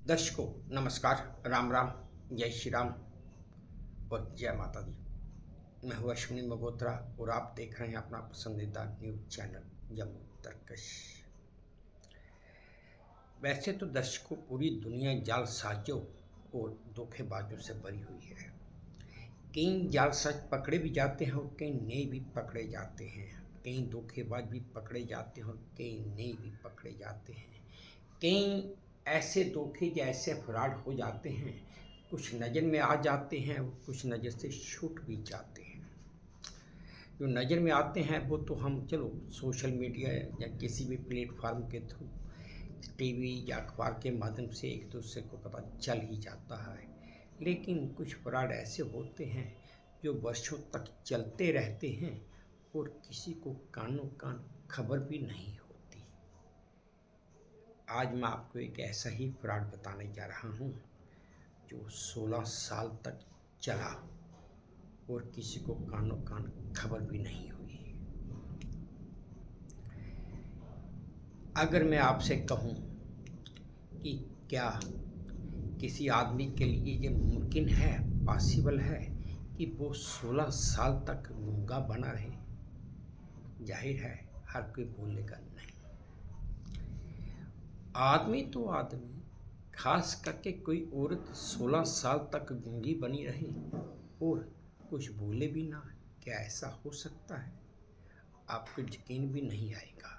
दर्शकों नमस्कार, राम राम, जय श्री राम और जय माता दी। मैं हूँ अश्विनी मगोत्रा और आप देख रहे हैं अपना पसंदीदा न्यूज चैनल जम्मू तर्कश। वैसे तो दर्शकों पूरी दुनिया जालसाजों और धोखेबाजों से भरी हुई है। कई जालसाज पकड़े भी जाते हैं और कई नए भी पकड़े जाते हैं। कई धोखेबाज भी पकड़े जाते हैं और कई नए भी पकड़े जाते हैं। कई ऐसे धोखे या ऐसे फ्रॉड हो जाते हैं, कुछ नज़र में आ जाते हैं और कुछ नज़र से छूट भी जाते हैं। जो नज़र में आते हैं वो तो हम चलो सोशल मीडिया या किसी भी प्लेटफार्म के थ्रू, टीवी या अखबार के माध्यम से एक दूसरे को पता चल ही जाता है। लेकिन कुछ फ्रॉड ऐसे होते हैं जो वर्षों तक चलते रहते हैं और किसी को कानों कान खबर भी नहीं होती। आज मैं आपको एक ऐसा ही फ्रॉड बताने जा रहा हूँ जो 16 साल तक चला और किसी को कानों कान खबर भी नहीं हुई। अगर मैं आपसे कहूँ कि क्या किसी आदमी के लिए ये मुमकिन है, पॉसिबल है कि वो 16 साल तक गूंगा बना रहे, जाहिर है हर कोई बोलेगा नहीं। आदमी तो आदमी, खास करके कोई औरत 16 साल तक गूंगी बनी रहे और कुछ बोले भी ना, क्या ऐसा हो सकता है? आपको यकीन भी नहीं आएगा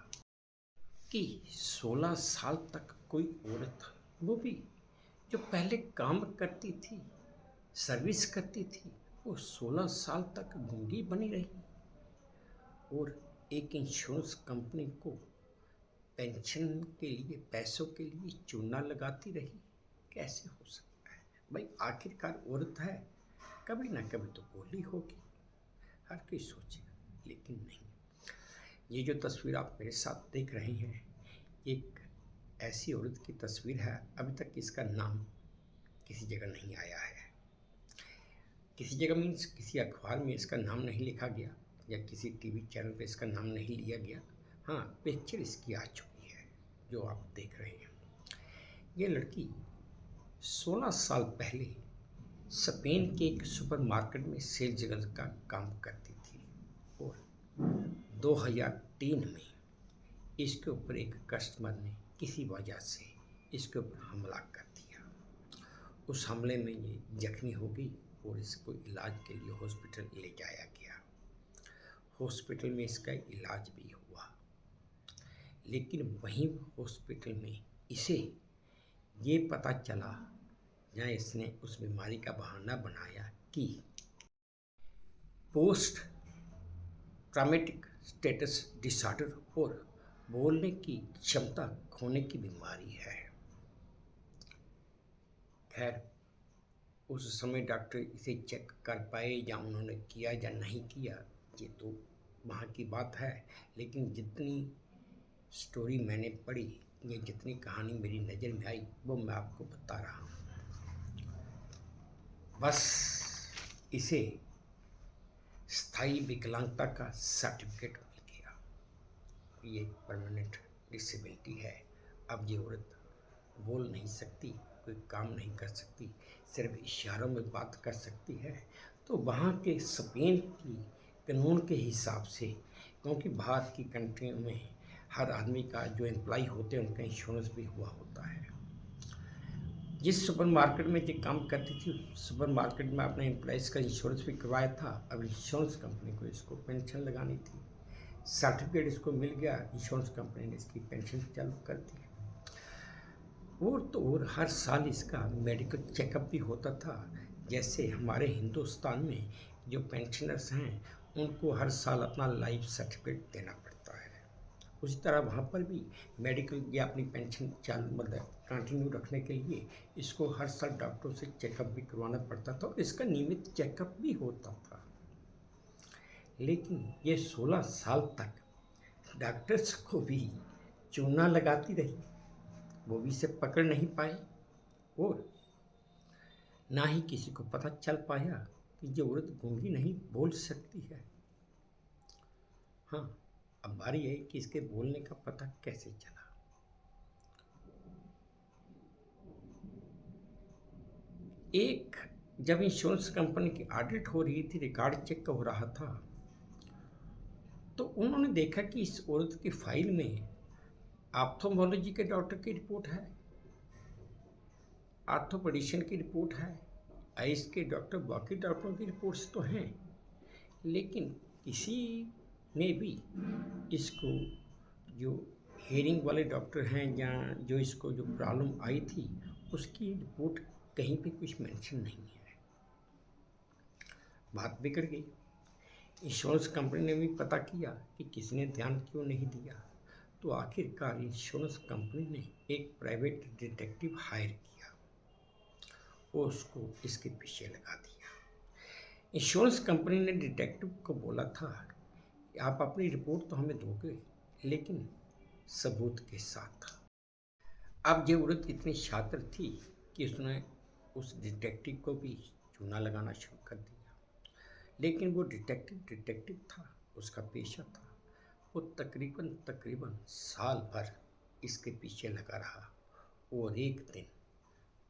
कि 16 साल तक कोई औरत, वो भी जो पहले काम करती थी, सर्विस करती थी, वो 16 साल तक गूंगी बनी रही और एक इंश्योरेंस कंपनी को पेंशन के लिए, पैसों के लिए चूना लगाती रही। कैसे हो सकता है भाई? आखिरकार औरत है, कभी ना कभी तो बोली होगी, हर कोई सोचेगा, लेकिन नहीं। ये जो तस्वीर आप मेरे साथ देख रहे हैं, एक ऐसी औरत की तस्वीर है। अभी तक इसका नाम किसी जगह नहीं आया है। किसी जगह मीन्स किसी अखबार में इसका नाम नहीं लिखा गया या किसी टीवी चैनल पे इसका नाम नहीं लिया गया। हाँ, पिक्चर इसकी आ चुकी है जो आप देख रहे हैं। ये लड़की 16 साल पहले स्पेन के एक सुपरमार्केट में सेल्स गर्ल का काम करती थी और 2003 में इसके ऊपर एक कस्टमर ने किसी वजह से इसके ऊपर हमला कर दिया। उस हमले में ये जख्मी हो गई और इसको इलाज के लिए हॉस्पिटल ले जाया गया। हॉस्पिटल में इसका इलाज भी हुआ, लेकिन वहीं हॉस्पिटल में इसे ये पता चला, या इसने उस बीमारी का बहाना बनाया कि पोस्ट ट्रॉमेटिक स्ट्रेस डिसऑर्डर और बोलने की क्षमता खोने की बीमारी है। खैर, उस समय डॉक्टर इसे चेक कर पाए या उन्होंने किया या नहीं किया, ये तो वहाँ की बात है। लेकिन जितनी स्टोरी मैंने पढ़ी या जितनी कहानी मेरी नज़र में आई, वो मैं आपको बता रहा हूँ। बस इसे स्थायी विकलांगता का सर्टिफिकेट मिल गया, ये परमानेंट डिसेबिलिटी है। अब ये औरत बोल नहीं सकती, कोई काम नहीं कर सकती, सिर्फ इशारों में बात कर सकती है। तो वहाँ के स्पेन की कानून के हिसाब से, क्योंकि बाहर की कंट्रियों में हर आदमी का जो एम्प्लॉय होते हैं उनका इंश्योरेंस भी हुआ होता है। जिस सुपरमार्केट में ये काम करती थी, सुपरमार्केट में अपने एम्प्लॉयज़ का इंश्योरेंस भी करवाया था। अब इंश्योरेंस कंपनी को इसको पेंशन लगानी थी, सर्टिफिकेट इसको मिल गया, इंश्योरेंस कंपनी ने इसकी पेंशन चालू कर दी। और तो और हर साल इसका मेडिकल चेकअप भी होता था। जैसे हमारे हिंदुस्तान में जो पेंशनर्स हैं उनको हर साल अपना लाइफ सर्टिफिकेट देना पड़ता है, उसी तरह वहाँ पर भी मेडिकल या अपनी पेंशन चालू, मतलब कंटिन्यू रखने के लिए इसको हर साल डॉक्टरों से चेकअप भी करवाना पड़ता था और इसका नियमित चेकअप भी होता था। लेकिन ये 16 साल तक डॉक्टर्स को भी चूना लगाती रही, वो भी इसे पकड़ नहीं पाए और ना ही किसी को पता चल पाया कि ये औरत गूंगी नहीं, बोल सकती है। हाँ, अब बारी है कि इसके बोलने का पता कैसे चला। एक जब इंश्योरेंस कंपनी की ऑडिट हो रही थी, रिकॉर्ड चेक हो रहा था, तो उन्होंने देखा कि इस औरत की फाइल में ऑप्थेल्मोलॉजी के डॉक्टर की रिपोर्ट है, ऑर्थोपेडिशियन की रिपोर्ट है, आइस के डॉक्टर, बाकी डॉक्टरों की रिपोर्ट्स तो हैं, लेकिन किसी ने भी इसको, जो हेयरिंग वाले डॉक्टर हैं या जो इसको जो प्रॉब्लम आई थी, उसकी रिपोर्ट कहीं पे कुछ मेंशन नहीं है। बात बिगड़ गई। इंश्योरेंस कंपनी ने भी पता किया कि किसने ध्यान क्यों नहीं दिया, तो आखिरकार इंश्योरेंस कंपनी ने एक प्राइवेट डिटेक्टिव हायर किया और उसको इसके पीछे लगा दिया। इंश्योरेंस कंपनी ने डिटेक्टिव को बोला था कि आप अपनी रिपोर्ट तो हमें दोगे, लेकिन सबूत के साथ। अब ये औरत इतनी शातिर थी कि उसने उस डिटेक्टिव को भी चूना लगाना शुरू कर दिया। लेकिन वो डिटेक्टिव था, उसका पेशा था। वो तकरीबन साल भर इसके पीछे लगा रहा और एक दिन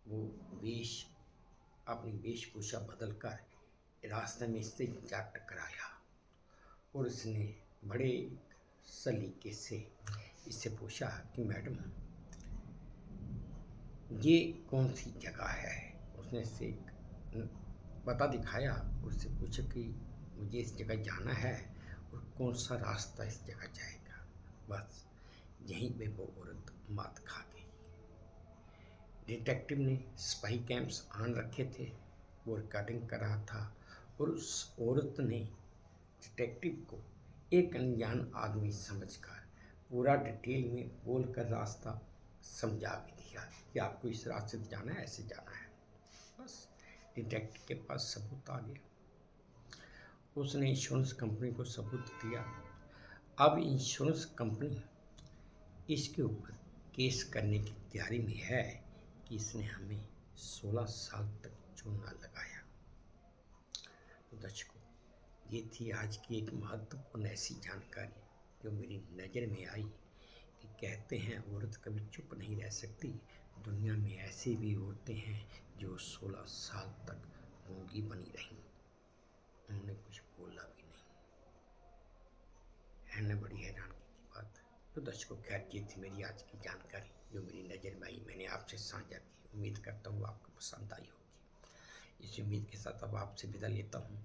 वो अपनी वेशभूषा बदल कर रास्ते में इससे जा टकराया और उसने बड़े सलीके से इससे पूछा कि मैडम, ये कौन सी जगह है। उसने इससे एक पता दिखाया, उससे पूछा कि मुझे इस जगह जाना है और कौन सा रास्ता इस जगह जाएगा। बस यहीं पे वो औरत मात खा गई। डिटेक्टिव ने स्पाई कैम्प्स ऑन रखे थे, वो रिकॉर्डिंग कर रहा था और उस औरत ने डिटेक्टिव को एक अनजान आदमी समझकर पूरा डिटेल में बोलकर रास्ता समझा भी दिया कि आपको इस रास्ते से जाना है, ऐसे जाना है। बस डिटेक्टिव के पास सबूत आ गया। उसने इंश्योरेंस कंपनी को सबूत दिया। अब इंश्योरेंस कंपनी इसके ऊपर केस करने की तैयारी में है कि इसने हमें 16 साल तक चूना लगाया। तो दर्शकों, ये थी आज की एक महत्वपूर्ण ऐसी जानकारी जो मेरी नज़र में आई कि कहते हैं औरत कभी चुप नहीं रह सकती। दुनिया में ऐसी भी औरतें हैं जो 16 साल तक गूंगी बनी रहीं, उन्होंने कुछ बोला भी नहीं। है ना बड़ी हैरानी की बात। तो दर्शकों, खैर ये थी मेरी आज की जानकारी जो मेरी नज़र में आई, मैंने आपसे साझा की। उम्मीद करता हूँ आपको पसंद आई होगी। इस उम्मीद के साथ अब आपसे विदा लेता हूँ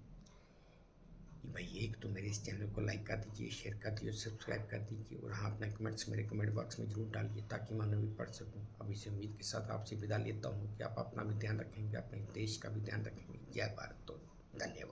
कि भाई, एक तो मेरे इस चैनल को लाइक कर दीजिए, शेयर कर दीजिए, सब्सक्राइब कर दीजिए और हाँ, अपने कमेंट्स मेरे कमेंट बॉक्स में ज़रूर डालिए ताकि मैं भी पढ़ सकूँ। अब इस उम्मीद के साथ आपसे विदा लेता हूँ कि आप अपना भी ध्यान रखेंगे, अपने देश का भी ध्यान रखेंगे। जय भारत। तो धन्यवाद।